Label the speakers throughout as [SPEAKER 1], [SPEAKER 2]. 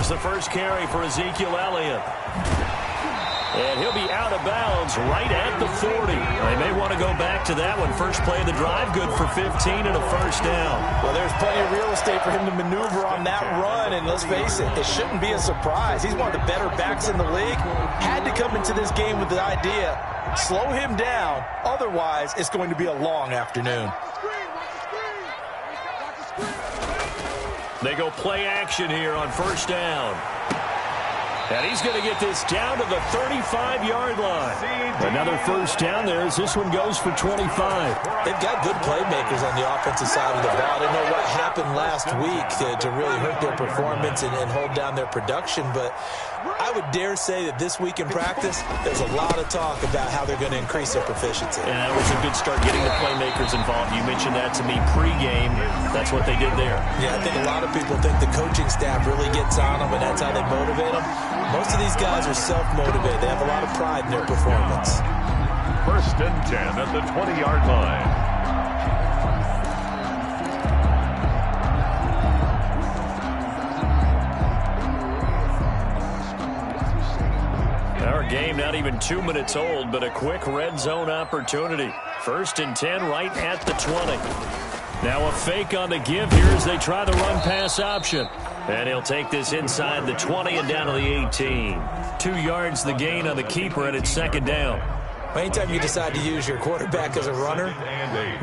[SPEAKER 1] Here's the first carry for Ezekiel Elliott. And he'll be out of bounds right at the 40. They may want to go back to that one. First play of the drive, good for 15 and a first down.
[SPEAKER 2] Well, there's plenty of real estate for him to maneuver on that run, and let's face it, it shouldn't be a surprise. He's one of the better backs in the league. Had to come into this game with the idea, slow him down, otherwise it's going to be a long afternoon.
[SPEAKER 1] They go play action here on first down. And he's going to get this down to the 35-yard line. Another first down there as this one goes for 25.
[SPEAKER 2] They've got good playmakers on the offensive side of the ball. I don't know what happened last week to really hurt their performance and hold down their production, but I would dare say that this week in practice, there's a lot of talk about how they're going to increase their proficiency.
[SPEAKER 1] And that was a good start getting the playmakers involved. You mentioned that to me pregame. That's what they did there.
[SPEAKER 2] Yeah, I think a lot of people think the coaching staff really gets on them, and that's how they motivate them. Most of these guys are self-motivated. They have a lot of pride in their performance.
[SPEAKER 3] First and 10 at the 20-yard line.
[SPEAKER 1] Our game not even 2 minutes old, but a quick red zone opportunity. First and 10 right at the 20. Now a fake on the give here as they try the run-pass option. And he'll take this inside the 20 and down to the 18. 2 yards the gain on the keeper, and it's second down.
[SPEAKER 2] Anytime you decide to use your quarterback as a runner,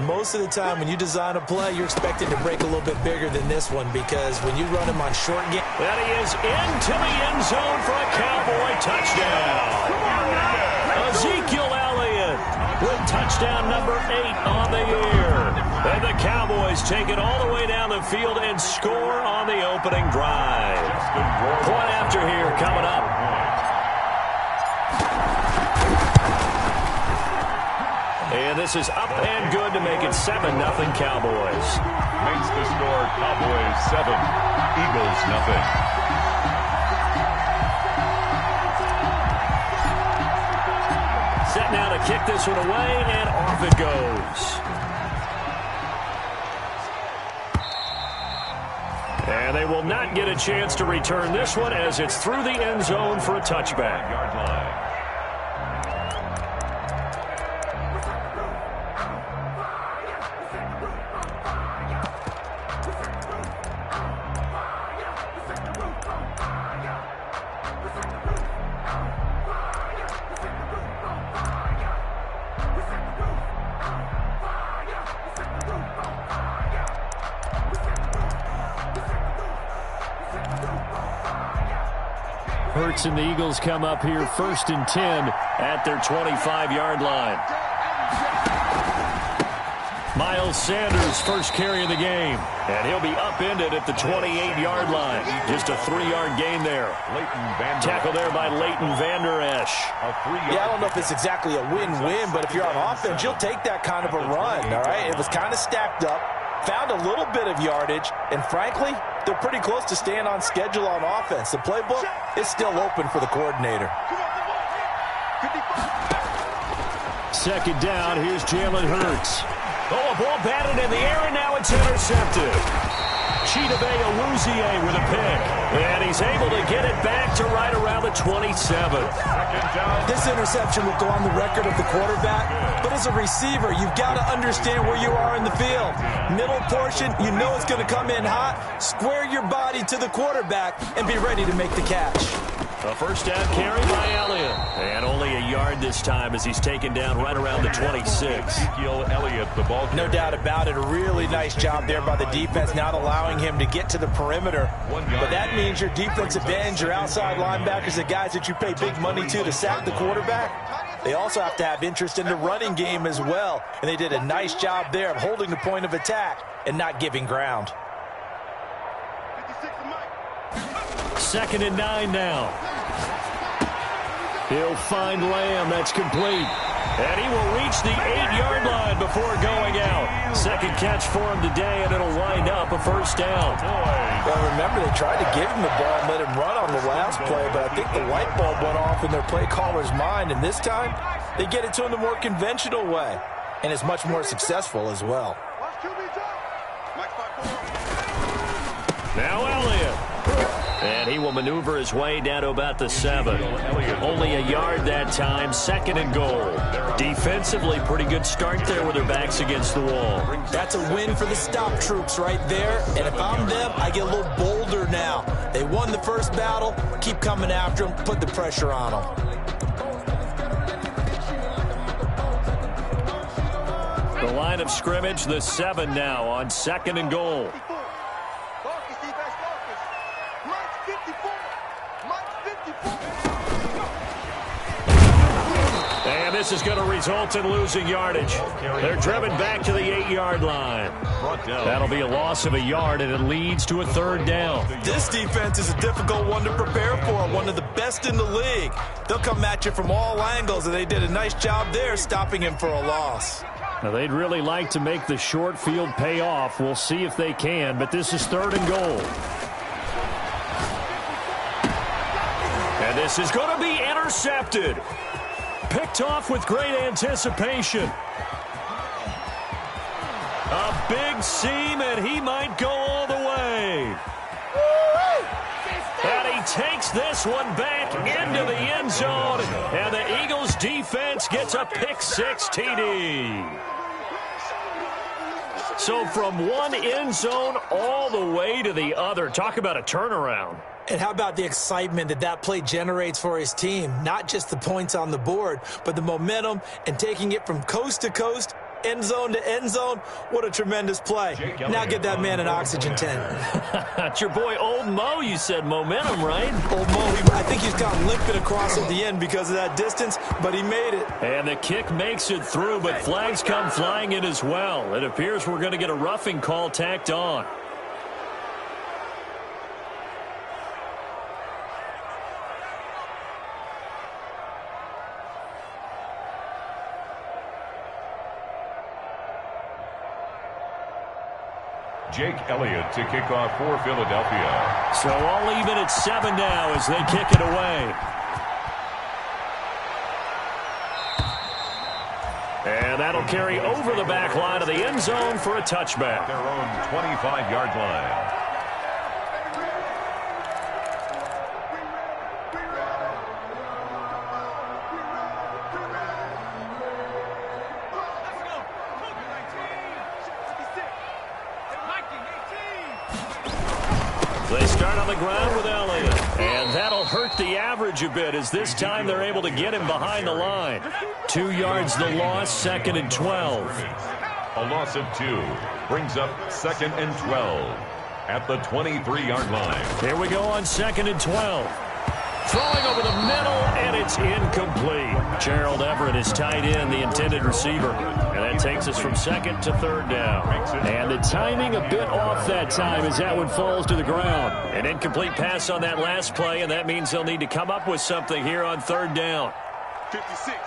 [SPEAKER 2] most of the time when you design a play, you're expected to break a little bit bigger than this one, because when you run him on short game.
[SPEAKER 1] And he is into the end zone for a Cowboy touchdown. Ezekiel Elliott with touchdown number 8 on the year. And the Cowboys take it all the way down the field and score on the opening drive. Point after here coming up. And this is up and good to make it 7-0 Cowboys.
[SPEAKER 3] Makes the score Cowboys 7, Eagles 0.
[SPEAKER 1] Set now to kick this one away, and off it goes. And they will not get a chance to return this one as it's through the end zone for a touchback.
[SPEAKER 3] Yard line.
[SPEAKER 1] Hurts and the Eagles come up here first and 10 at their 25-yard line. Miles Sanders first carry of the game, and he'll be upended at the 28-yard line. Just a 3-yard gain there. Tackle there by Leighton Vander Esch.
[SPEAKER 2] Yeah, I don't know if it's exactly a win-win, but if you're on offense, you'll take that kind of a run, all right? It was kind of stacked up, found a little bit of yardage, and frankly, they're pretty close to staying on schedule on offense. The playbook is still open for the coordinator.
[SPEAKER 1] Second down, here's Jalen Hurts. Oh, a ball batted in the air, and now it's intercepted. Chidobe Awuzie with a pick. And he's able to get it back to right around the 27.
[SPEAKER 2] This interception will go on the record of the quarterback, but as a receiver, you've got to understand where you are in the field. Middle portion, you know it's going to come in hot. Square your body to the quarterback and be ready to make the catch.
[SPEAKER 1] A first down carry by Elliott. And only a yard this time as he's taken down right around the 26.
[SPEAKER 3] Ezekiel Elliott, the ball.
[SPEAKER 2] No doubt about it. A really nice job there by the defense, not allowing him to get to the perimeter. But that means your defensive ends, your outside linebackers, the guys that you pay big money to sack the quarterback, they also have to have interest in the running game as well. And they did a nice job there of holding the point of attack and not giving ground.
[SPEAKER 1] Second and 9 now. He'll find Lamb. That's complete. And he will reach the 8-yard line before going out. Second catch for him today, and it'll wind up a first down.
[SPEAKER 2] Well, remember, they tried to give him the ball and let him run on the last play, but I think the light bulb went off in their play caller's mind, and this time they get it to him the more conventional way, and it's much more successful as well.
[SPEAKER 1] Now Elliott. And he will maneuver his way down to about the 7. Only a yard that time, 2nd and goal. Defensively, pretty good start there with their backs against the wall.
[SPEAKER 2] That's a win for the stop troops right there. And if I'm them, I get a little bolder now. They won the first battle. Keep coming after them. Put the pressure on them.
[SPEAKER 1] The line of scrimmage, the 7 now on 2nd and goal. And this is going to result in losing yardage. They're driven back to the 8-yard line. That'll be a loss of a yard, and it leads to a 3rd down.
[SPEAKER 2] This defense is a difficult one to prepare for, one of the best in the league. They'll come at you from all angles, and they did a nice job there stopping him for a loss.
[SPEAKER 1] Now, they'd really like to make the short field pay off. We'll see if they can, but this is 3rd and goal. And this is going to be intercepted. Picked off with great anticipation. A big seam, and he might go all the way. And he takes this one back into the end zone, and the Eagles defense gets a pick-6 TD. So from one end zone all the way to the other. Talk about a turnaround.
[SPEAKER 2] And how about the excitement that that play generates for his team? Not just the points on the board, but the momentum and taking it from coast to coast, end zone to end zone. What a tremendous play. Now get that man an oxygen tent.
[SPEAKER 1] That's your boy Old Mo. You said momentum, right?
[SPEAKER 2] Old Mo, I think he's got limping across at the end because of that distance, but he made it.
[SPEAKER 1] And the kick makes it through, but flags come flying in as well. It appears we're going to get a roughing call tacked on.
[SPEAKER 3] Jake Elliott to kick off for Philadelphia.
[SPEAKER 1] So all even at 7 now as they kick it away. And that'll carry over the back line of the end zone for a touchback.
[SPEAKER 3] Their own 25-yard line.
[SPEAKER 1] They start on the ground with Elliott. And that'll hurt the average a bit as this time they're able to get him behind the line. 2 yards the loss, 2nd and 12.
[SPEAKER 3] A loss of 2 brings up 2nd and 12 at the 23-yard line.
[SPEAKER 1] Here we go on 2nd and 12. Throwing over the middle, and it's incomplete. Gerald Everett is tight end, the intended receiver. And that takes us from 2nd to 3rd down. And the timing a bit off that time as that one falls to the ground. An incomplete pass on that last play, and that means they'll need to come up with something here on 3rd down.
[SPEAKER 4] 56.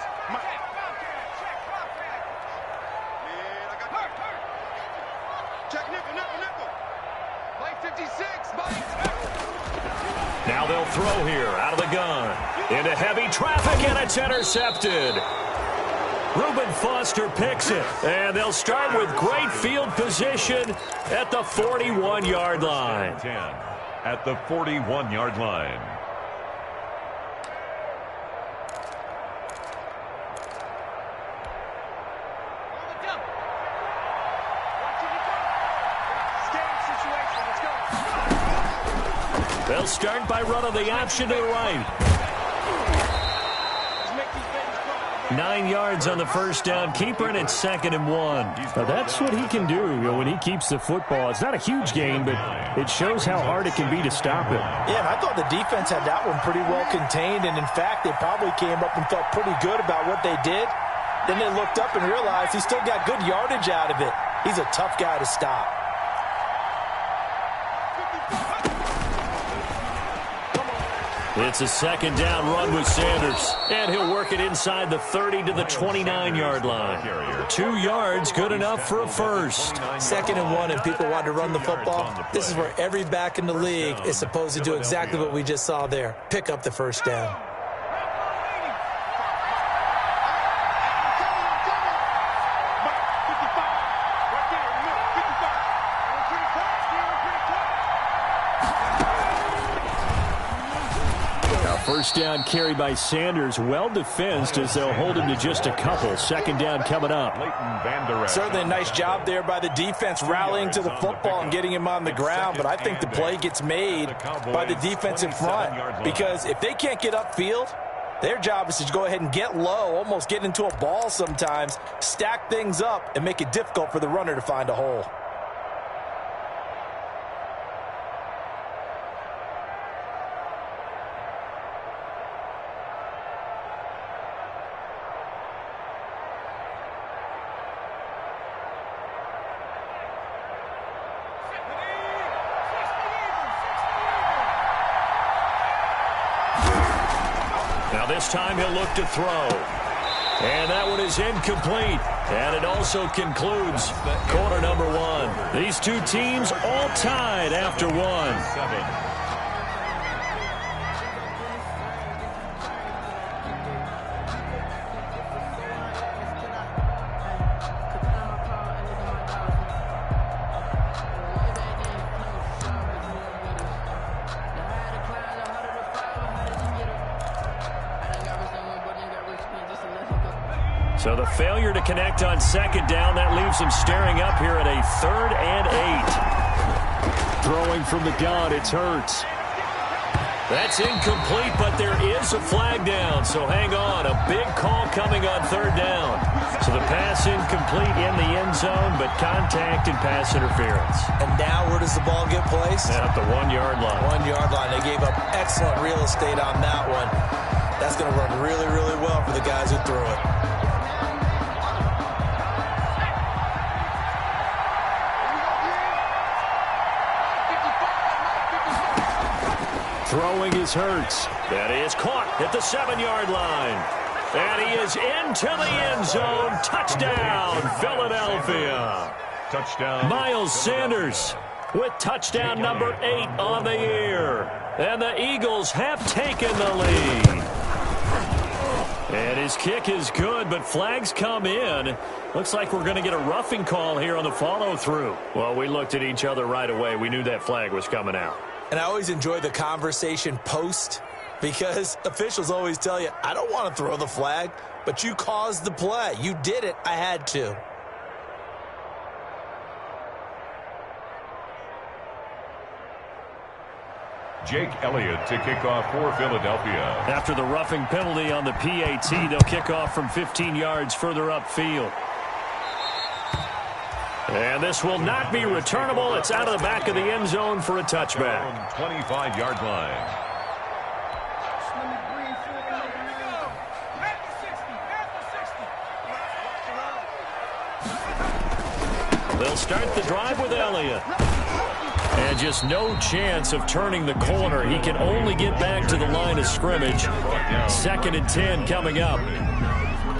[SPEAKER 4] Check nickel. Play 56, Mike.
[SPEAKER 1] Now they'll throw here out of the gun. Into heavy traffic, and it's intercepted. Reuben Foster picks it. And they'll start with great field position at the 41-yard line.
[SPEAKER 3] 10 at the 41-yard line.
[SPEAKER 1] They'll start by running the option to the right. 9 yards on the first down. Keeper, and it's 2nd and 1. Now that's what he can do when he keeps the football. It's not a huge gain, but it shows how hard it can be to stop it.
[SPEAKER 2] Yeah, and I thought the defense had that one pretty well contained, and in fact, they probably came up and felt pretty good about what they did. Then they looked up and realized he still got good yardage out of it. He's a tough guy to stop.
[SPEAKER 1] It's a 2nd down run with Sanders. And he'll work it inside the 30 to the 29-yard line. 2 yards, good enough for a first.
[SPEAKER 2] 2nd and 1, and people want to run the football. This is where every back in the league is supposed to do exactly what we just saw there. Pick up the first down.
[SPEAKER 1] first down carry by Sanders. Well defensed as they'll hold him to just a couple. Second down coming up.
[SPEAKER 2] Certainly a nice job there by the defense rallying to the football and getting him on the ground. But I think the play gets made by the defense in front. Because if they can't get upfield, their job is to go ahead and get low, almost get into a ball sometimes, stack things up, and make it difficult for the runner to find a hole.
[SPEAKER 1] Now this time he'll look to throw. And that one is incomplete. And it also concludes quarter number one. These two teams all tied after one. So the failure to connect on second down, that leaves them staring up here at a 3rd and 8. Throwing from the gun, it's Hurts. That's incomplete, but there is a flag down, so hang on. A big call coming on 3rd down. So the pass incomplete in the end zone, but contact and pass interference.
[SPEAKER 2] And now where does the ball get placed?
[SPEAKER 1] At the 1-yard line.
[SPEAKER 2] 1-yard line. They gave up excellent real estate on that one. That's going to run really, really well for the guys who threw it.
[SPEAKER 1] Throwing is Hurts. That is caught at the 7-yard line. And he is into the end zone. Touchdown, Philadelphia.
[SPEAKER 3] Touchdown.
[SPEAKER 1] Miles Sanders with touchdown number 8 on the year. And the Eagles have taken the lead. And his kick is good, but flags come in. Looks like we're going to get a roughing call here on the follow-through. Well, we looked at each other right away. We knew that flag was coming out.
[SPEAKER 2] And I always enjoy the conversation post because officials always tell you, I don't want to throw the flag, but you caused the play. You did it. I had to.
[SPEAKER 3] Jake Elliott to kick off for Philadelphia.
[SPEAKER 1] After the roughing penalty on the PAT, they'll kick off from 15 yards further upfield. And this will not be returnable. It's out of the back of the end zone for a touchback.
[SPEAKER 3] 25-yard line.
[SPEAKER 1] They'll start the drive with Elliott. And just no chance of turning the corner. He can only get back to the line of scrimmage. 2nd and 10 coming up.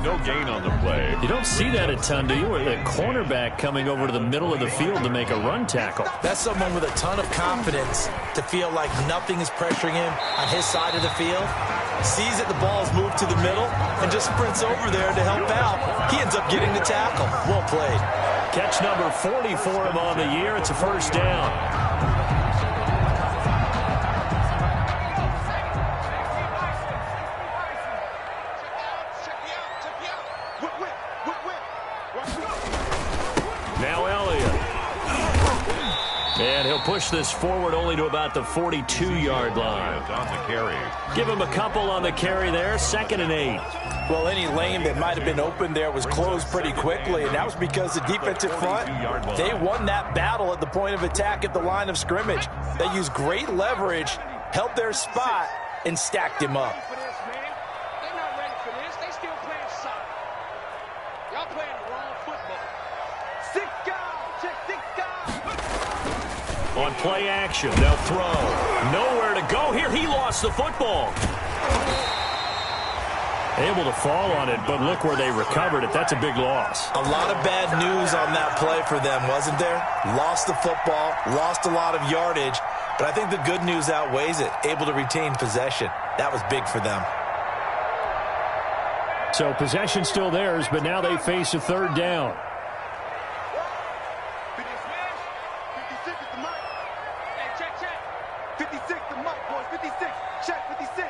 [SPEAKER 3] No gain on the play.
[SPEAKER 1] You don't see that a ton, do you? Or the cornerback coming over to the middle of the field to make a run tackle.
[SPEAKER 2] That's someone with a ton of confidence to feel like nothing is pressuring him on his side of the field. Sees that the ball's moved to the middle and just sprints over there to help out. He ends up getting the tackle. Well played.
[SPEAKER 1] Catch number 40 for him on the year. It's a first down. Now Elliott. And he'll push this forward only to about the 42-yard line.
[SPEAKER 3] On the carry.
[SPEAKER 1] Give him a couple on the carry there. 2nd and 8.
[SPEAKER 2] Well, any lane that might have been open there was closed pretty quickly, and that was because the defensive front, they won that battle at the point of attack at the line of scrimmage. They used great leverage, held their spot, and stacked him up.
[SPEAKER 4] They're not ready for this. They still playing soccer. Y'all playing the wrong football. 6 guys. Check 6 guys.
[SPEAKER 1] On play action, they'll throw. Nowhere to go here. He lost the football. Able to fall on it, but look where they recovered it. That's a big loss.
[SPEAKER 2] A lot of bad news on that play for them, wasn't there? Lost the football, lost a lot of yardage, but I think the good news outweighs it. Able to retain possession. That was big for them.
[SPEAKER 1] So possession still theirs, but now they face a 3rd down.
[SPEAKER 4] 56 at the mic. Hey, check. 56 the mic, boys. 56. Check 56.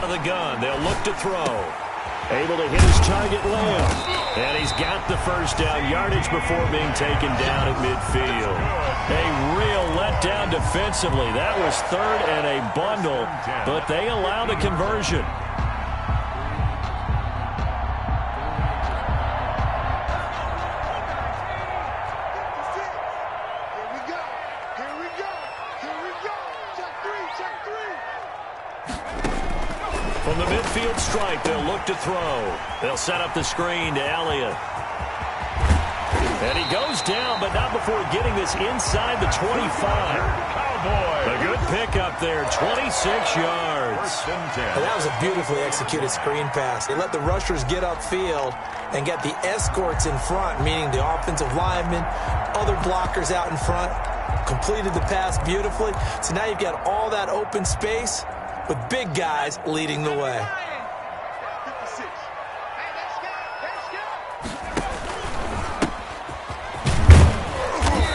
[SPEAKER 1] out of the gun. They'll look to throw. Able to hit his target layup. And he's got the first down yardage before being taken down at midfield. A real letdown defensively. That was third and a bundle, but they allow the conversion. From the midfield stripe, they'll look to throw. They'll set up the screen to Elliott. And he goes down, but not before getting this inside the 25. A good pickup there, 26 yards.
[SPEAKER 2] And that was a beautifully executed screen pass. They let the rushers get upfield and get the escorts in front, meaning the offensive linemen, other blockers out in front, completed the pass beautifully. So now you've got all that open space with big guys leading the way.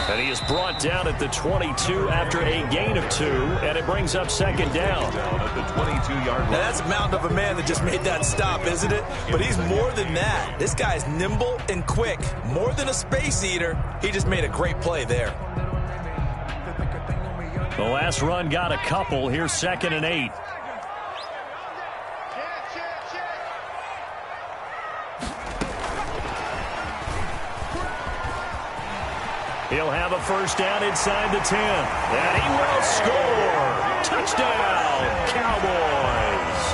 [SPEAKER 1] And he is brought down at the 22 after a gain of 2, and it brings up second down.
[SPEAKER 3] At the 22-yard line.
[SPEAKER 2] Now that's a mountain of a man that just made that stop, isn't it? But he's more than that. This guy's nimble and quick. More than a space eater. He just made a great play there.
[SPEAKER 1] The last run got a couple. Here's 2nd and 8. He'll have a first down inside the 10. And he will score. Touchdown, Cowboys.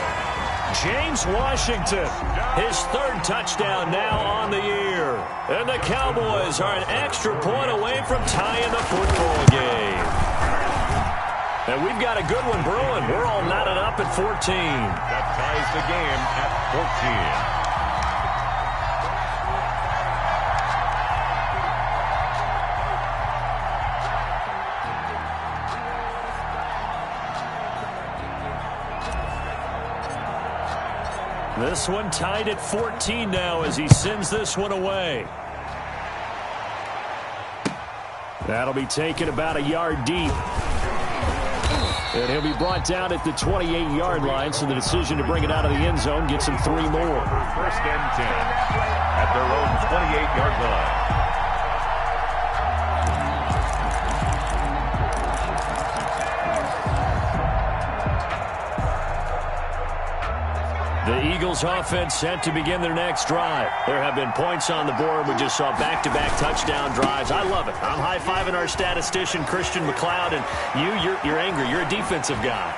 [SPEAKER 1] James Washington, his 3rd touchdown now on the year. And the Cowboys are an extra point away from tying the football game. And we've got a good one brewing. We're all knotted up at 14.
[SPEAKER 3] That ties the game at 14.
[SPEAKER 1] This one tied at 14 now as he sends this one away. That'll be taken about a yard deep. And he'll be brought down at the 28-yard line, so the decision to bring it out of the end zone gets him 3 more.
[SPEAKER 3] 1st and 10 at their own 28-yard line.
[SPEAKER 1] The Eagles offense set to begin their next drive. There have been points on the board. We just saw back-to-back touchdown drives. I love it. I'm high-fiving our statistician, Christian McLeod, and you're angry. You're a defensive guy.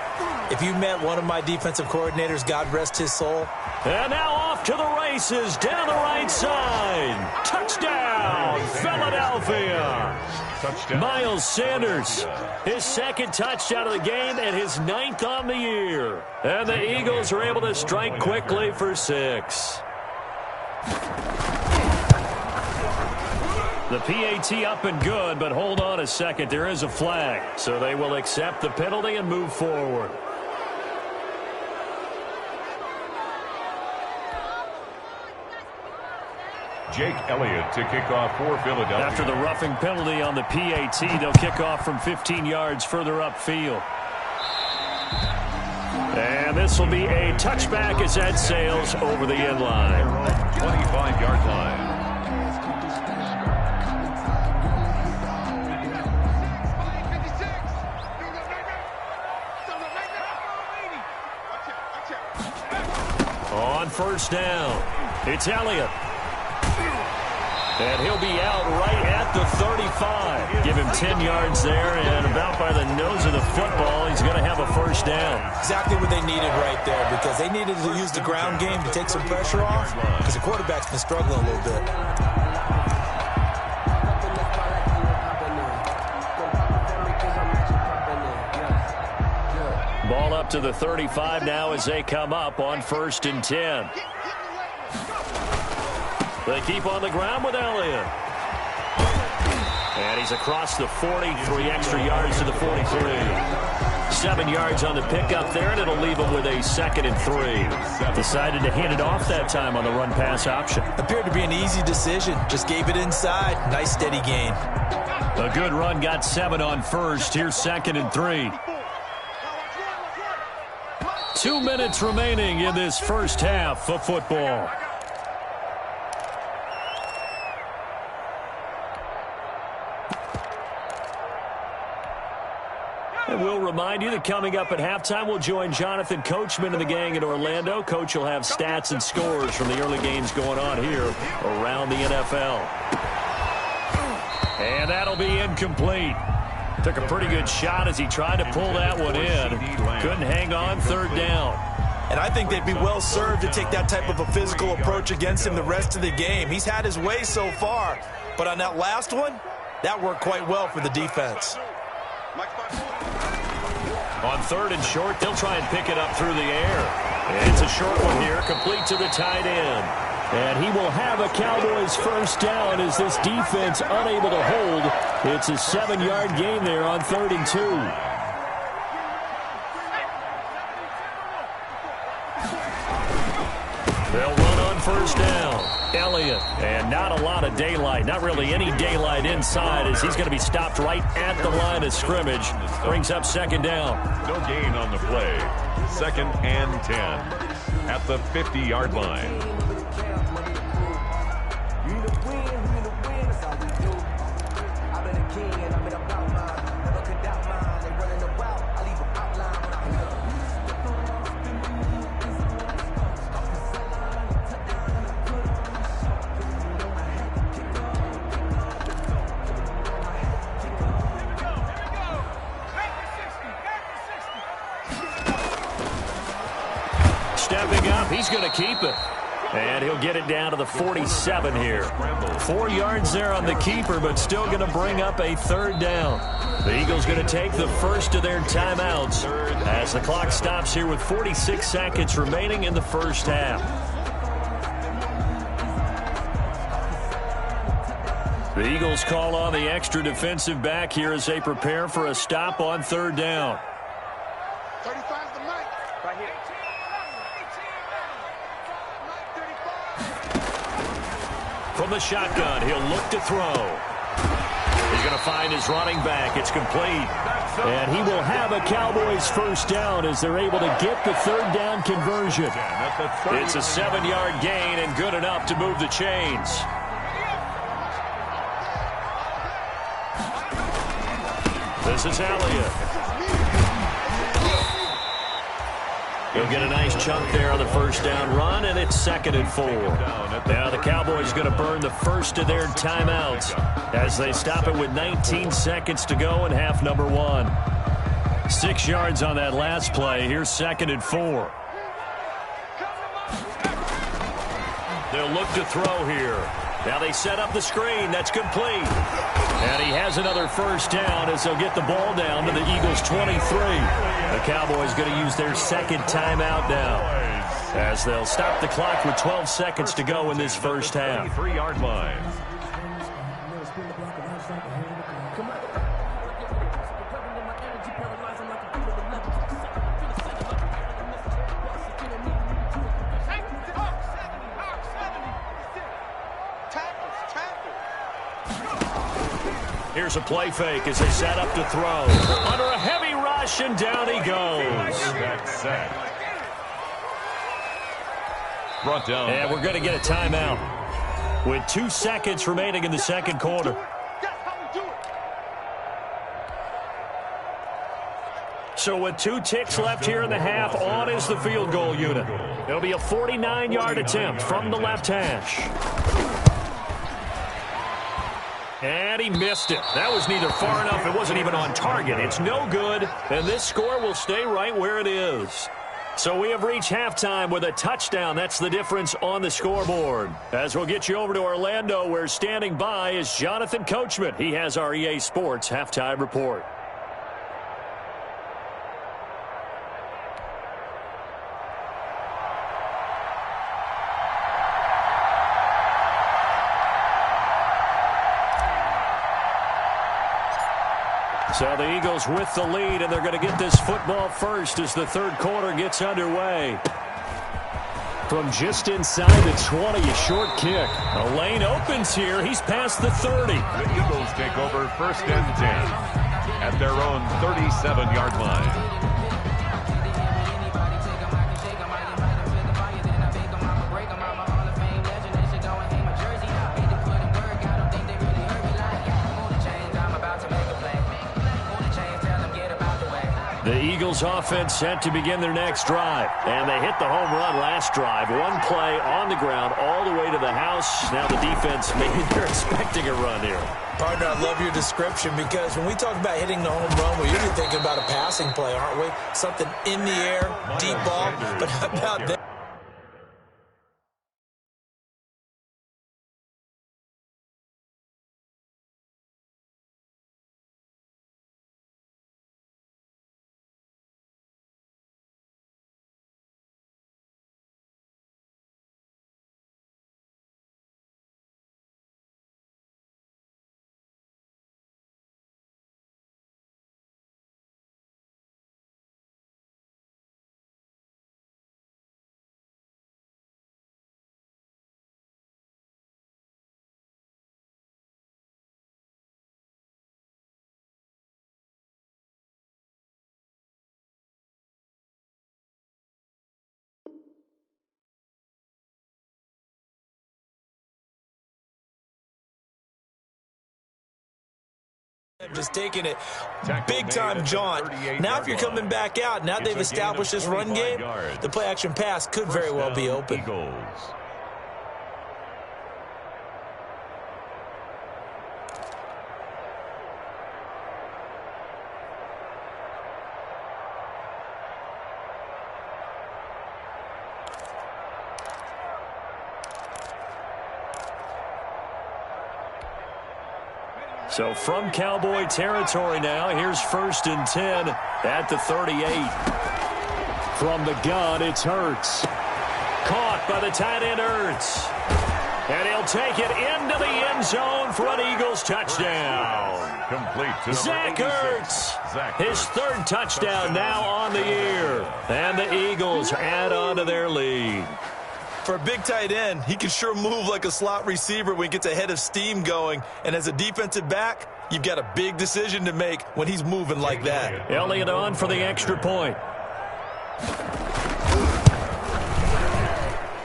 [SPEAKER 2] If you met one of my defensive coordinators, God rest his soul.
[SPEAKER 1] And now off to the races down the right side. Touchdown, Philadelphia.
[SPEAKER 3] Touchdown.
[SPEAKER 1] Miles Sanders, his 2nd touchdown of the game and his 9th on the year. And the Eagles are able to strike quickly for 6. The PAT up and good, but hold on a second. There is a flag, so they will accept the penalty and move forward.
[SPEAKER 3] Jake Elliott to kick off for Philadelphia.
[SPEAKER 1] After the roughing penalty on the PAT, they'll kick off from 15 yards further upfield. And this will be a touchback as that sails over the end line.
[SPEAKER 3] 25-yard line.
[SPEAKER 1] On first down, it's Elliott. And he'll be out right at the 35. Give him 10 yards there, and about by the nose of the football, he's going to have a first down.
[SPEAKER 2] Exactly what they needed right there, because they needed to use the ground game to take some pressure off, because the quarterback's been struggling a little bit.
[SPEAKER 1] Ball up to the 35 now as they come up on 1st and 10. They keep on the ground with Elliott. And he's across the 40, 3 extra yards to the 43. 7 yards on the pickup there, and it'll leave him with a 2nd and 3. Decided to hand it off that time on the run-pass option.
[SPEAKER 2] Appeared to be an easy decision. Just gave it inside. Nice steady gain.
[SPEAKER 1] A good run, got 7 on first. Here's 2nd and 3. 2 minutes remaining in this first half of football. And we'll remind you that coming up at halftime, we'll join Jonathan Coachman and the gang in Orlando. Coach will have stats and scores from the early games going on here around the NFL. And that'll be incomplete. Took a pretty good shot as he tried to pull that one in. Couldn't hang on, third down.
[SPEAKER 2] And I think they'd be well served to take that type of a physical approach against him the rest of the game. He's had his way so far. But on that last one, that worked quite well for the defense.
[SPEAKER 1] On third and short, they'll try and pick it up through the air. It's a short one here, complete to the tight end. And he will have a Cowboys first down as this defense unable to hold. It's a 7-yard gain there on 3rd and 2. They'll run on first down. Elliott, and not a lot of daylight, not really any daylight inside as he's going to be stopped right at the line of scrimmage. Brings up 2nd down.
[SPEAKER 3] No gain on the play. 2nd and 10 at the 50-yard line.
[SPEAKER 1] Stepping up, he's going to keep it. And he'll get it down to the 47 here. 4 yards there on the keeper, but still going to bring up a 3rd down. The Eagles going to take the first of their timeouts as the clock stops here with 46 seconds remaining in the first half. The Eagles call on the extra defensive back here as they prepare for a stop on 3rd down.
[SPEAKER 4] 35's the mic. Right here.
[SPEAKER 1] From the shotgun, he'll look to throw. He's going to find his running back. It's complete. And he will have a Cowboys first down as they're able to get the 3rd down conversion. It's a 7-yard gain and good enough to move the chains. This is Elliott. He'll get a nice chunk there on the first down run, and it's 2nd and 4. Now the Cowboys going to burn the first of their timeouts as they stop it with 19 seconds to go in half number 1. 6 yards on that last play. Here's 2nd and 4. They'll look to throw here. Now they set up the screen. That's complete. And he has another first down as they'll get the ball down to the Eagles' 23. The Cowboys going to use their 2nd timeout now as they'll stop the clock with 12 seconds to go in this first half.
[SPEAKER 3] 3-yard line.
[SPEAKER 1] Here's a play fake as they set up to throw. Under a heavy rush, and down he goes.
[SPEAKER 3] That's set. Brought down.
[SPEAKER 1] And we're going to get a timeout with 2 seconds remaining in the second quarter. So with 2 ticks left here in the half, on is the field goal unit. It'll be a 49-yard attempt from the left hash. And he missed it. That was neither far enough. It wasn't even on target. It's no good. And this score will stay right where it is. So we have reached halftime with a touchdown. That's the difference on the scoreboard. As we'll get you over to Orlando, where standing by is Jonathan Coachman. He has our EA Sports halftime report. So the Eagles with the lead, and they're going to get this football first as the third quarter gets underway. From just inside the 20, a short kick. A lane opens here. He's past the 30.
[SPEAKER 3] The Eagles take over 1st and 10 at their own 37-yard line.
[SPEAKER 1] Eagles offense set to begin their next drive. And they hit the home run last drive. One play on the ground all the way to the house. Now the defense, maybe they're expecting a run here.
[SPEAKER 2] Partner, I love your description because when we talk about hitting the home run, we're usually thinking about a passing play, aren't we? Something in the air, deep ball. But how about that? Just taking it big-time jaunt. Now if you're coming back out, now they've established this run game, the play-action pass could very well be open.
[SPEAKER 1] So from Cowboy territory now, here's 1st and 10 at the 38. From the gun, it's Hurts. Caught by the tight end Hurts. And he'll take it into the end zone for an Eagles touchdown.
[SPEAKER 3] Complete to
[SPEAKER 1] Zach Ertz, his 3rd touchdown now on the year. And the Eagles add on to their lead.
[SPEAKER 2] For a big tight end, he can sure move like a slot receiver when he gets a head of steam going. And as a defensive back, you've got a big decision to make when he's moving like that.
[SPEAKER 1] Elliott on for the extra point.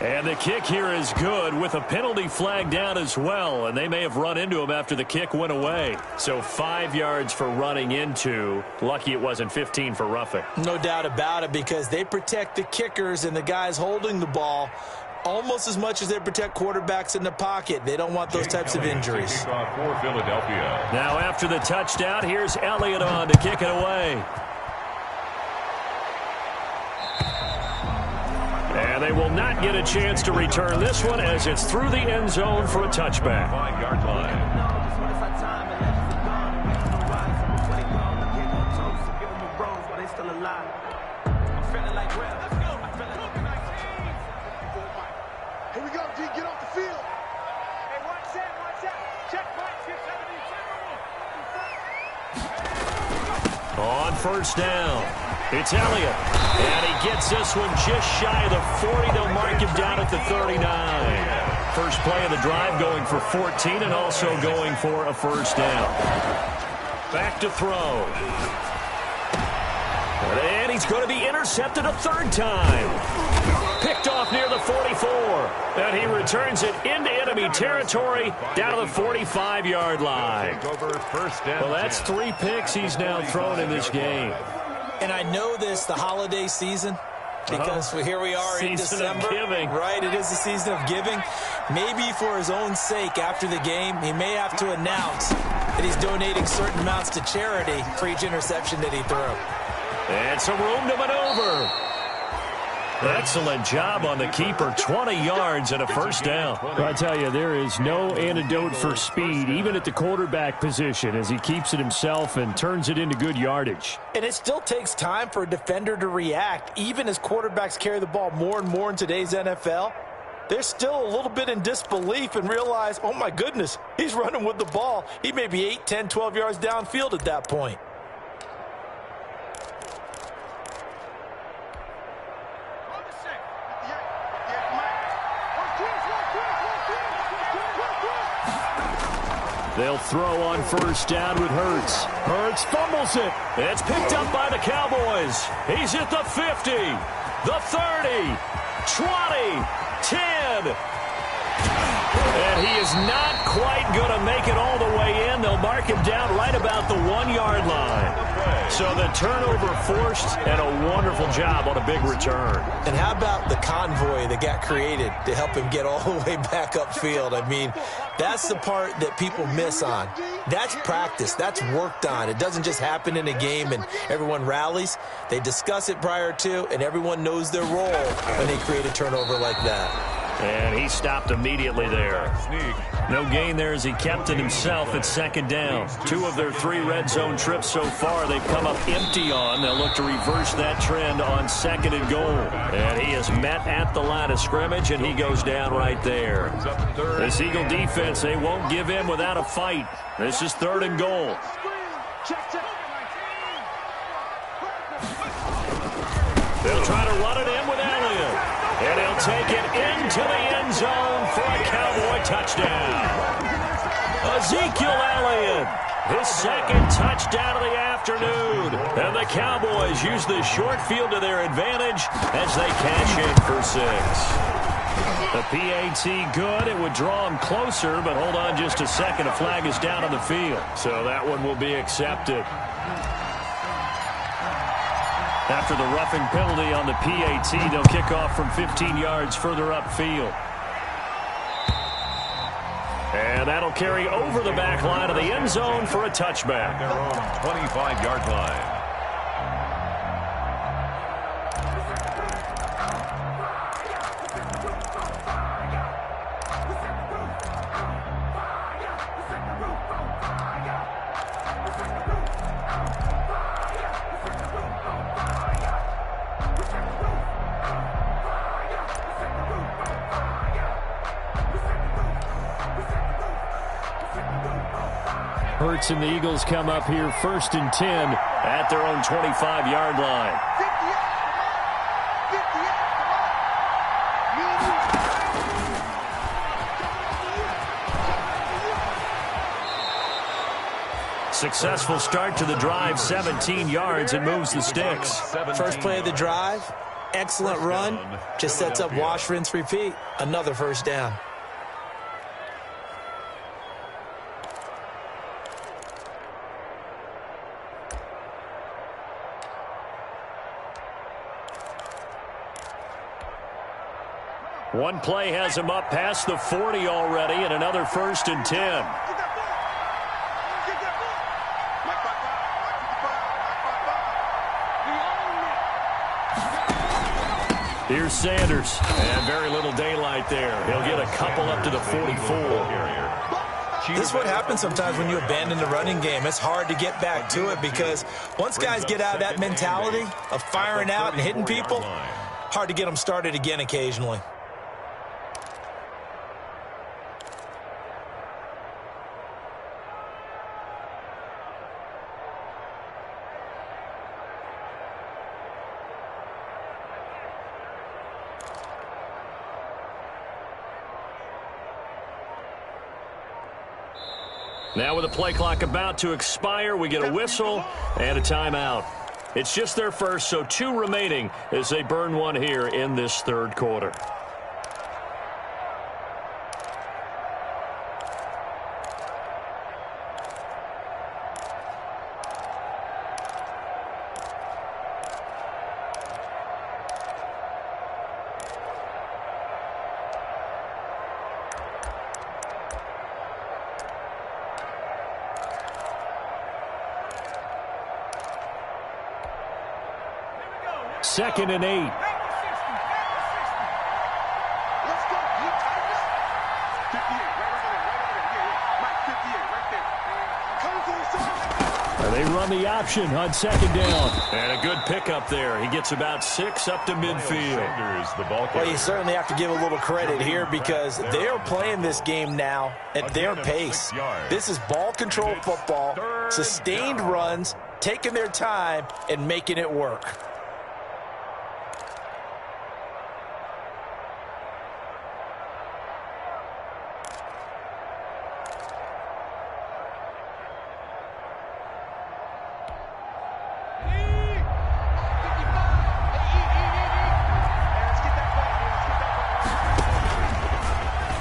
[SPEAKER 1] And the kick here is good with a penalty flag down as well. And they may have run into him after the kick went away. So 5 yards for running into. Lucky it wasn't 15 for roughing.
[SPEAKER 2] No doubt about it, because they protect the kickers and the guys holding the ball almost as much as they protect quarterbacks in the pocket. They don't want those types of injuries.
[SPEAKER 3] For Philadelphia.
[SPEAKER 1] Now after the touchdown, here's Elliott on to kick it away. And they will not get a chance to return this one as it's through the end zone for a touchback.
[SPEAKER 3] 5-yard line.
[SPEAKER 4] Here we go, D. Get off the field. Hey, watch that, watch that. Check point, 270.
[SPEAKER 1] On 1st down, it's Elliott. And he gets this one just shy of the 40. They'll mark him down at the 39. First play of the drive going for 14 and also going for a 1st down. Back to throw. And he's going to be intercepted a 3rd time. Picked off near the 44. And he returns it into enemy territory down to the 45-yard line. Well, that's 3 picks he's now thrown in this game.
[SPEAKER 2] And I know this, the holiday season, because here we are in December.
[SPEAKER 1] Of giving.
[SPEAKER 2] Right, it is the season of giving. Maybe for his own sake after the game, he may have to announce that he's donating certain amounts to charity for each interception that he threw.
[SPEAKER 1] And some room to maneuver. Excellent job on the keeper. 20 yards and a 1st down.
[SPEAKER 5] Well, I tell you, there is no antidote for speed, even at the quarterback position, as he keeps it himself and turns it into good yardage.
[SPEAKER 2] And it still takes time for a defender to react. Even as quarterbacks carry the ball more and more in today's NFL, they're still a little bit in disbelief and realize, oh my goodness, he's running with the ball. He may be 8, 10, 12 yards downfield at that point.
[SPEAKER 5] They'll throw on 1st down with Hurts. Hurts fumbles it.
[SPEAKER 1] It's picked up by the Cowboys. He's at the 50, the 30, 20, 10. And he is not quite going to make it all the way in. They'll mark him down right about the 1-yard line.
[SPEAKER 5] So the turnover forced and a wonderful job on a big return.
[SPEAKER 2] And how about the convoy that got created to help him get all the way back upfield? I mean, that's the part that people miss on. That's practice. That's worked on. It doesn't just happen in a game and everyone rallies. They discuss it prior to, and everyone knows their role when they create a turnover like that.
[SPEAKER 5] And he stopped immediately there. No gain there as he kept it himself at second down. 2 of their 3 red zone trips so far they've come up empty on. They'll look to reverse that trend on second and goal. And he is met at the line of scrimmage, and he goes down right there. This Eagle defense, they won't give in without a fight. This is 3rd and goal. They'll try to run it in with Elliott. And he'll take it into the end zone for a Cowboy touchdown. Ezekiel Elliott, his 2nd touchdown of the afternoon. And the Cowboys use the short field to their advantage as they cash in for 6. The PAT good. It would draw him closer, but hold on just a second. A flag is down on the field. So that one will be accepted. After the roughing penalty on the PAT, they'll kick off from 15 yards further upfield. And that'll carry over the back line of the end zone for a touchback.
[SPEAKER 3] Their own 25-yard line.
[SPEAKER 5] Hurts and the Eagles come up here 1st and 10 at their own 25-yard line. Successful start to the drive, 17 yards, and moves the sticks.
[SPEAKER 2] First play of the drive, excellent run, just sets up wash, rinse, repeat. Another first down.
[SPEAKER 5] One play has him up past the 40 already, and another 1st and 10. Here's Sanders, and very little daylight there. He'll get a couple up to the 44.
[SPEAKER 2] This is what happens sometimes when you abandon the running game. It's hard to get back to it because once guys get out of that mentality of firing out and hitting people, hard to get them started again occasionally.
[SPEAKER 5] Now with the play clock about to expire, we get a whistle and a timeout. It's just their first, so 2 remaining as they burn one here in this 3rd quarter. Second and 8.
[SPEAKER 4] Let's go. You Tigers. 58, right over there. Mike, 58, right there.
[SPEAKER 5] And they run the option on 2nd down. And a good pickup there. He gets about 6 up to midfield.
[SPEAKER 2] Well, you certainly have to give a little credit here because they are playing this game now at their pace. This is ball control football, sustained runs, taking their time, and making it work.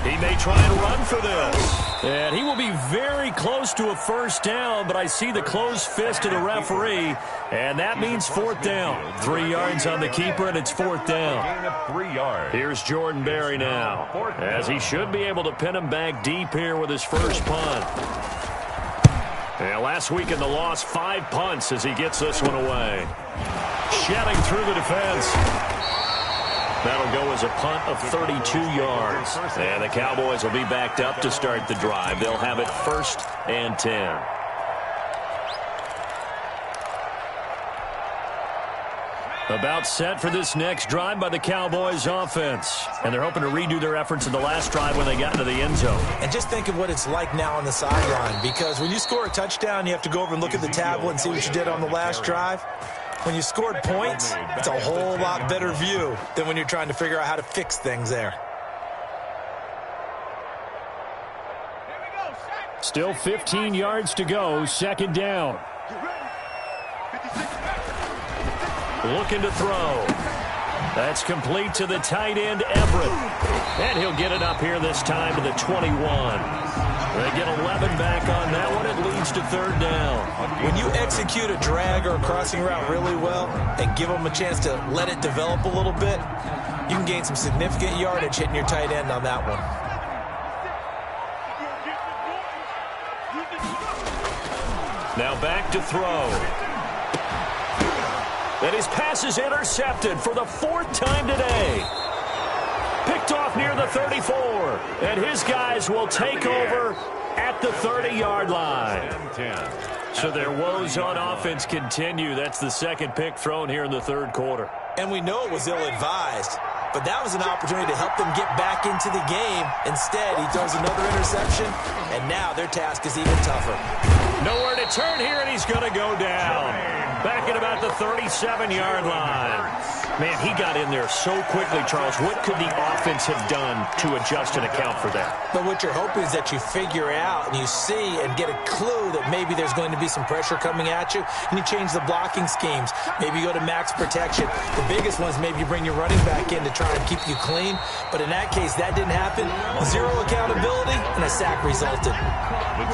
[SPEAKER 5] He may try and run for this. And he will be very close to a first down, but I see the closed fist of the referee, and that means fourth down. 3 yards on the keeper, and it's fourth down.
[SPEAKER 3] Gain of 3 yards.
[SPEAKER 5] Here's Jordan Berry now, as he should be able to pin him back deep here with his first punt. And last week in the loss, 5 punts as he gets this one away. Shedding through the defense. That'll go as a punt of 32 yards. And the Cowboys will be backed up to start the drive. They'll have it 1st and 10. About set for this next drive by the Cowboys offense. And they're hoping to redo their efforts in the last drive when they got into the end zone.
[SPEAKER 2] And just think of what it's like now on the sideline, because when you score a touchdown, you have to go over and look at the tablet and see what you did on the last drive. When you scored points, it's a whole lot better view than when you're trying to figure out how to fix things there.
[SPEAKER 5] Still 15 yards to go, 2nd down. Looking to throw. That's complete to the tight end, Everett. And he'll get it up here this time to the 21. They get 11 back on that one. It leads to 3rd down.
[SPEAKER 2] When you execute a drag or a crossing route really well and give them a chance to let it develop a little bit, you can gain some significant yardage hitting your tight end on that one.
[SPEAKER 5] Now back to throw. And his pass is intercepted for the 4th time today. Picked off near the 34. And his guys will take over at the 30-yard line. So their woes on offense continue. That's the 2nd pick thrown here in the 3rd quarter.
[SPEAKER 2] And we know it was ill-advised, but that was an opportunity to help them get back into the game. Instead, he throws another interception, and now their task is even tougher.
[SPEAKER 5] Nowhere to turn here, and he's going to go down. Back at about the 37-yard line. Man, he got in there so quickly, Charles. What could the offense have done to adjust and account for that?
[SPEAKER 2] But what you're hoping is that you figure out and you see and get a clue that maybe there's going to be some pressure coming at you, and you change the blocking schemes. Maybe you go to max protection. The biggest one is maybe you bring your running back in to try and keep you clean. But in that case, that didn't happen. 0 accountability, and a sack resulted.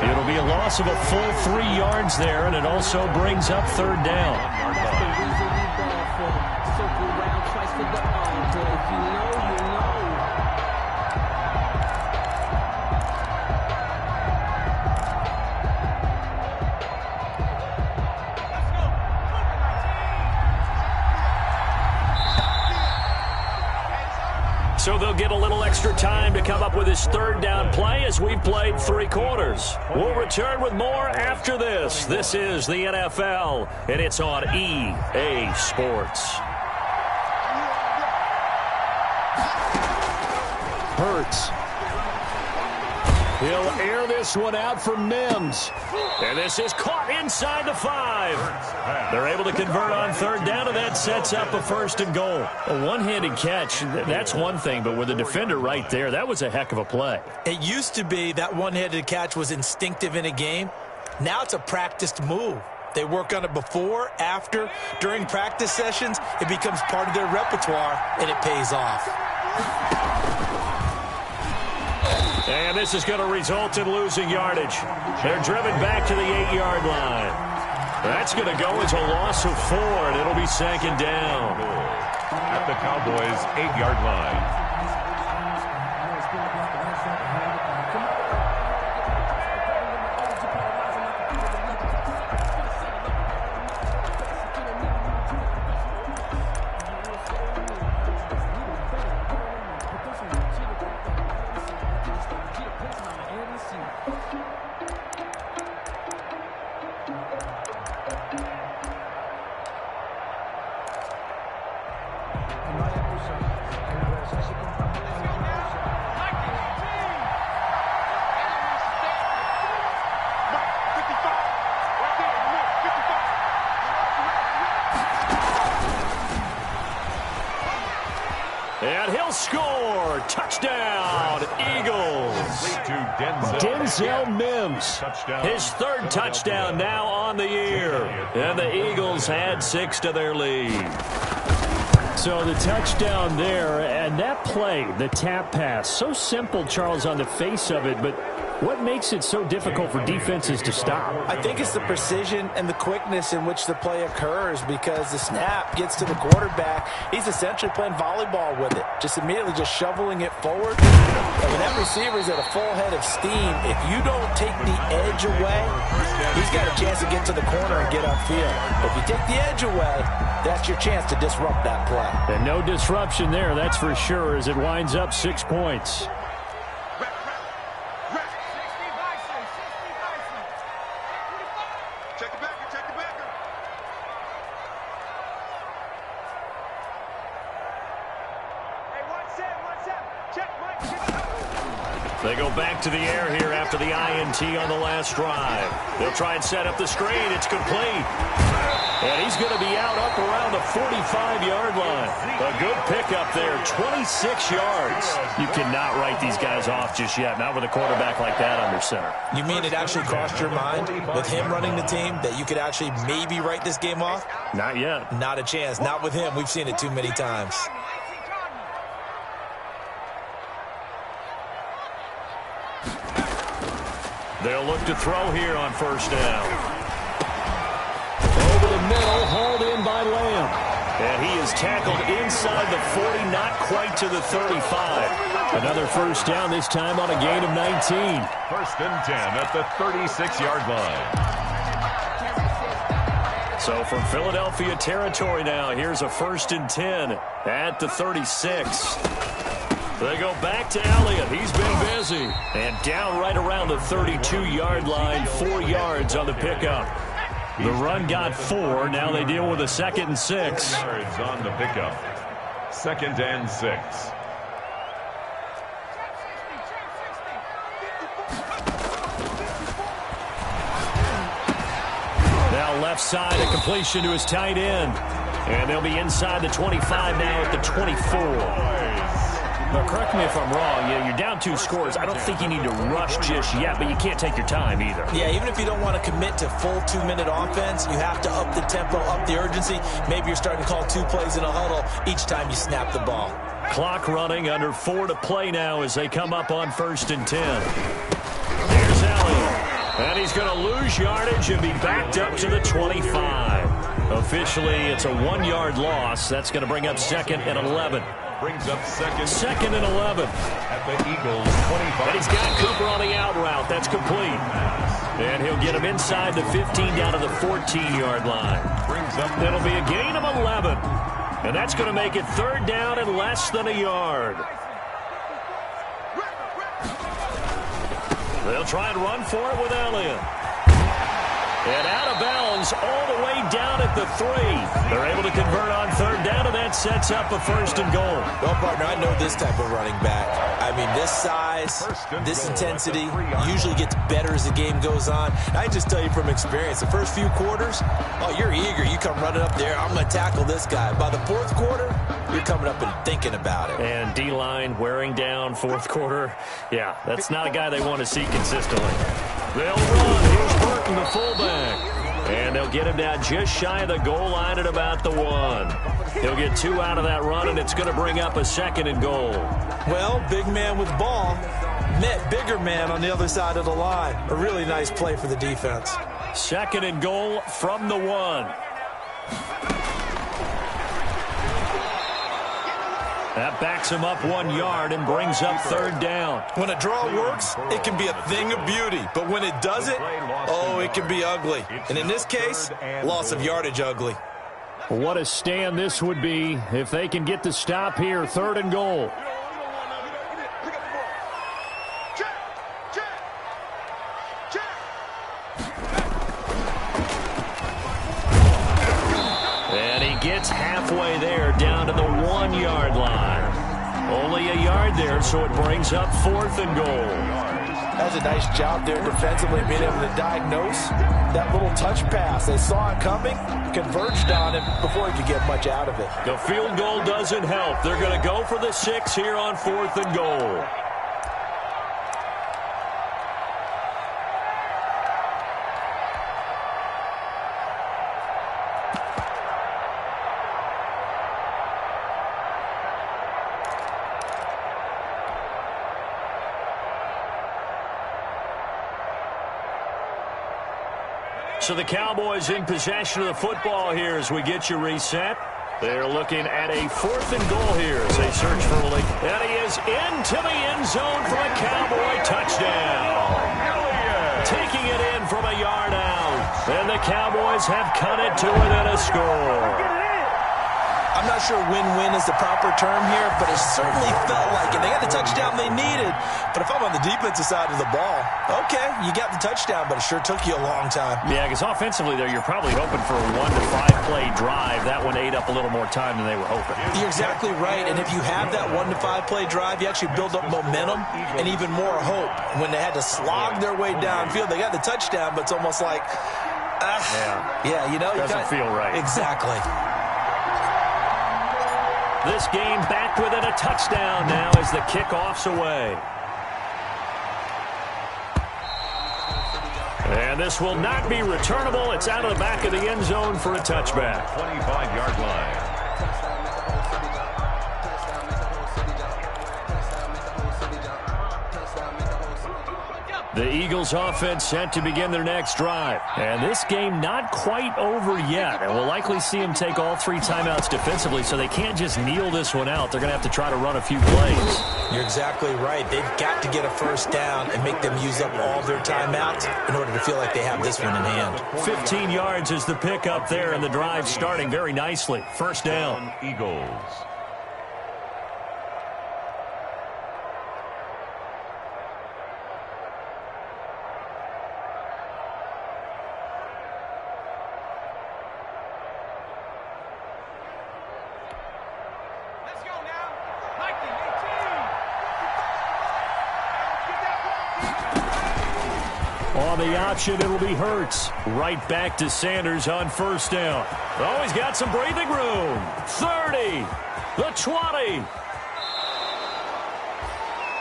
[SPEAKER 5] It'll be a loss of a full 3 yards there, and it also brings up 3rd down. So they'll get a little extra time to come up with his 3rd down play as we've played 3 quarters. We'll return with more after this. This is the NFL, and it's on EA Sports. Hurts. He'll air this one out for Mims. And this is caught inside the 5. They're able to convert on 3rd down, and that sets up a 1st and goal. A one-handed catch, that's one thing, but with a defender right there, that was a heck of a play.
[SPEAKER 2] It used to be that one-handed catch was instinctive in a game. Now it's a practiced move. They work on it before, after, during practice sessions. It becomes part of their repertoire, and it pays off.
[SPEAKER 5] And this is going to result in losing yardage. They're driven back to the 8-yard line. That's going to go as a loss of 4, and it'll be 2nd down.
[SPEAKER 3] At the Cowboys' 8-yard line.
[SPEAKER 5] And he'll score. Touchdown, Eagles. Denzel Mims. His 3rd touchdown now on the year. And the Eagles add 6 to their lead. So the touchdown there, and that play, the tap pass, so simple, Charles, on the face of it, but what makes it so difficult for defenses to stop?
[SPEAKER 2] I think it's the precision and the quickness in which the play occurs, because the snap gets to the quarterback. He's essentially playing volleyball with it, just immediately just shoveling it forward. And when that receiver's at a full head of steam, if you don't take the edge away, he's got a chance to get to the corner and get upfield. If you take the edge away, that's your chance to disrupt that play.
[SPEAKER 5] And no disruption there, that's for sure, as it winds up 6 points. They go back to the air here after the INT on the last drive. They'll try and set up the screen. It's complete. And he's going to be out up around the 45-yard line. A good pickup there, 26 yards. You cannot write these guys off just yet, not with a quarterback like that under center.
[SPEAKER 2] You mean it actually crossed your mind with him running the team that you could actually maybe write this game off?
[SPEAKER 5] Not yet.
[SPEAKER 2] Not a chance. Not with him. We've seen it too many times.
[SPEAKER 5] They'll look to throw here on first down. Over the middle, hauled in by Lamb. And he is tackled inside the 40, not quite to the 35. Another first down, this time on a gain of 19.
[SPEAKER 3] First and 10 at the 36-yard line.
[SPEAKER 5] So from Philadelphia territory now, here's a first and 10 at the 36. They go back to Elliott. He's been busy. And down right around the 32-yard line, 4 yards on the pickup. The run got 4. Now they deal with a 2nd and 6.
[SPEAKER 3] Yards on the pickup. 2nd and 6.
[SPEAKER 5] Now left side, a completion to his tight end. And they'll be inside the 25 now at the 24. But correct me if I'm wrong, you're down 2 scores. I don't think you need to rush just yet, but you can't take your time either.
[SPEAKER 2] Yeah, even if you don't want to commit to full 2-minute offense, you have to up the tempo, up the urgency. Maybe you're starting to call 2 plays in a huddle each time you snap the ball.
[SPEAKER 5] Clock running, under 4 to play now as they come up on first and 10. Here's Elliott. And he's going to lose yardage and be backed up to the 25. Officially, it's a 1-yard loss. That's going to bring up 2nd and 11.
[SPEAKER 3] Brings up second
[SPEAKER 5] and 11.
[SPEAKER 3] At the Eagles 25.
[SPEAKER 5] And he's got Cooper on the out route. That's complete. And he'll get him inside the 15 down to the 14-yard line.
[SPEAKER 3] Brings up.
[SPEAKER 5] It'll be a gain of 11. And that's going to make it 3rd down and less than a yard. They'll try and run for it with Elliott. And out of bounds all the way down at the 3. They're able to convert on 3rd down, and that sets up a 1st and goal.
[SPEAKER 2] Well, partner, I know this type of running back. I mean, this size, this intensity usually gets better as the game goes on. I just tell you from experience, the first few quarters, oh, you're eager. You come running up there, I'm going to tackle this guy. By the 4th quarter, you're coming up and thinking about it.
[SPEAKER 5] And D-line wearing down 4th quarter. Yeah, that's not a guy they want to see consistently. They'll run. Here's Burton, the fullback. And they'll get him down just shy of the goal line at about the 1. He'll get 2 out of that run, and it's going to bring up a 2nd and goal.
[SPEAKER 2] Well, big man with ball met bigger man on the other side of the line. A really nice play for the defense.
[SPEAKER 5] 2nd and goal from the 1. That backs him up 1 yard and brings up 3rd down.
[SPEAKER 2] When a draw works, it can be a thing of beauty. But when it doesn't, oh, it can be ugly. And in this case, loss of yardage ugly.
[SPEAKER 5] What a stand this would be if they can get the stop here. 3rd and goal. And he gets halfway there, down to the 1-yard line. Only a yard there, so it brings up 4th and goal.
[SPEAKER 2] That's a nice job there defensively, being able to diagnose that little touch pass. They saw it coming, converged on it before he could get much out of it.
[SPEAKER 5] The field goal doesn't help. They're going to go for the 6 here on 4th and goal. So the Cowboys in possession of the football here as we get you reset. They're looking at a 4th and goal here as they search for a lead. And he is into the end zone for a Cowboy touchdown. Taking it in from a yard out. And the Cowboys have cut it to within a score.
[SPEAKER 2] I'm not sure win-win is the proper term here, but it certainly felt like it. They got the touchdown they needed, but if I'm on the defensive side of the ball, okay, you got the touchdown, but it sure took you a long time.
[SPEAKER 5] Yeah, because offensively there, you're probably hoping for a 1 to 5 play drive. That one ate up a little more time than they were hoping.
[SPEAKER 2] You're exactly right, and if you have that 1 to 5 play drive, you actually build up momentum and even more hope. When they had to slog their way downfield, they got the touchdown, but it's almost like, you know.
[SPEAKER 5] Doesn't feel right.
[SPEAKER 2] Exactly.
[SPEAKER 5] This game back within a touchdown now as the kickoff's away. And this will not be returnable. It's out of the back of the end zone for a touchback.
[SPEAKER 3] 25-yard line.
[SPEAKER 5] The Eagles offense set to begin their next drive. And this game not quite over yet. And we'll likely see them take all 3 timeouts defensively, so they can't just kneel this one out. They're going to have to try to run a few plays.
[SPEAKER 2] You're exactly right. They've got to get a first down and make them use up all their timeouts in order to feel like they have this one in hand.
[SPEAKER 5] 15 yards is the pickup there, and the drive starting very nicely. First down.
[SPEAKER 3] Eagles.
[SPEAKER 5] On the option, it'll be Hurts. Right back to Sanders on first down. Oh, he's got some breathing room. 30. The 20.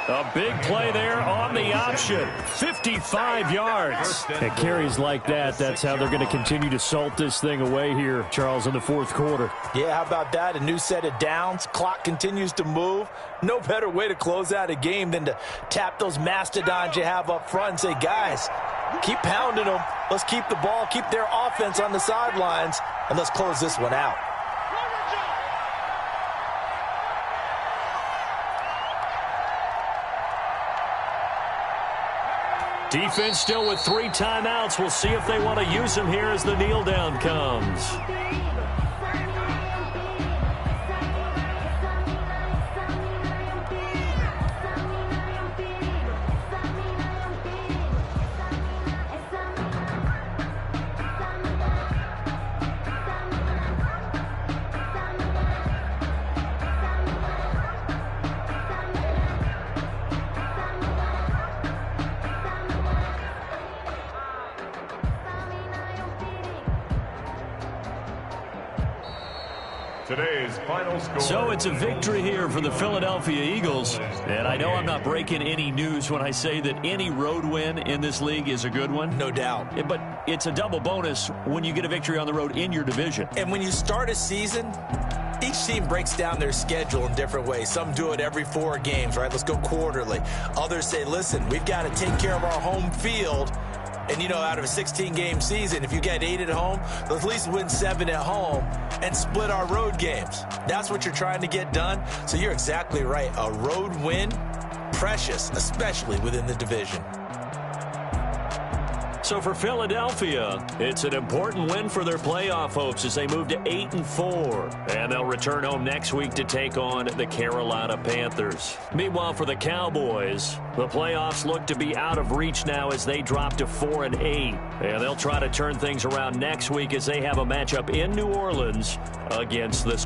[SPEAKER 5] A big play there on the option. 55 yards. At carries like that, that's how they're going to continue to salt this thing away here, Charles, in the 4th quarter.
[SPEAKER 2] Yeah, how about that? A new set of downs. Clock continues to move. No better way to close out a game than to tap those mastodons you have up front and say, guys, keep pounding them. Let's keep the ball, keep their offense on the sidelines, and let's close this one out.
[SPEAKER 5] Defense still with 3 timeouts. We'll see if they want to use them here as the kneel down comes.
[SPEAKER 3] Today's final score.
[SPEAKER 5] So it's a victory here for the Philadelphia Eagles. And I know I'm not breaking any news when I say that any road win in this league is a good one.
[SPEAKER 2] No doubt.
[SPEAKER 5] But it's a double bonus when you get a victory on the road in your division.
[SPEAKER 2] And when you start a season, each team breaks down their schedule in different ways. Some do it every 4 games, right? Let's go quarterly. Others say, listen, we've got to take care of our home field. And, you know, out of a 16-game season, if you get 8 at home, let's at least win 7 at home and split our road games. That's what you're trying to get done. So you're exactly right. A road win, precious, especially within the division.
[SPEAKER 5] So for Philadelphia, it's an important win for their playoff hopes as they move to 8-4. And they'll return home next week to take on the Carolina Panthers. Meanwhile, for the Cowboys, the playoffs look to be out of reach now as they drop to 4-8. And they'll try to turn things around next week as they have a matchup in New Orleans against the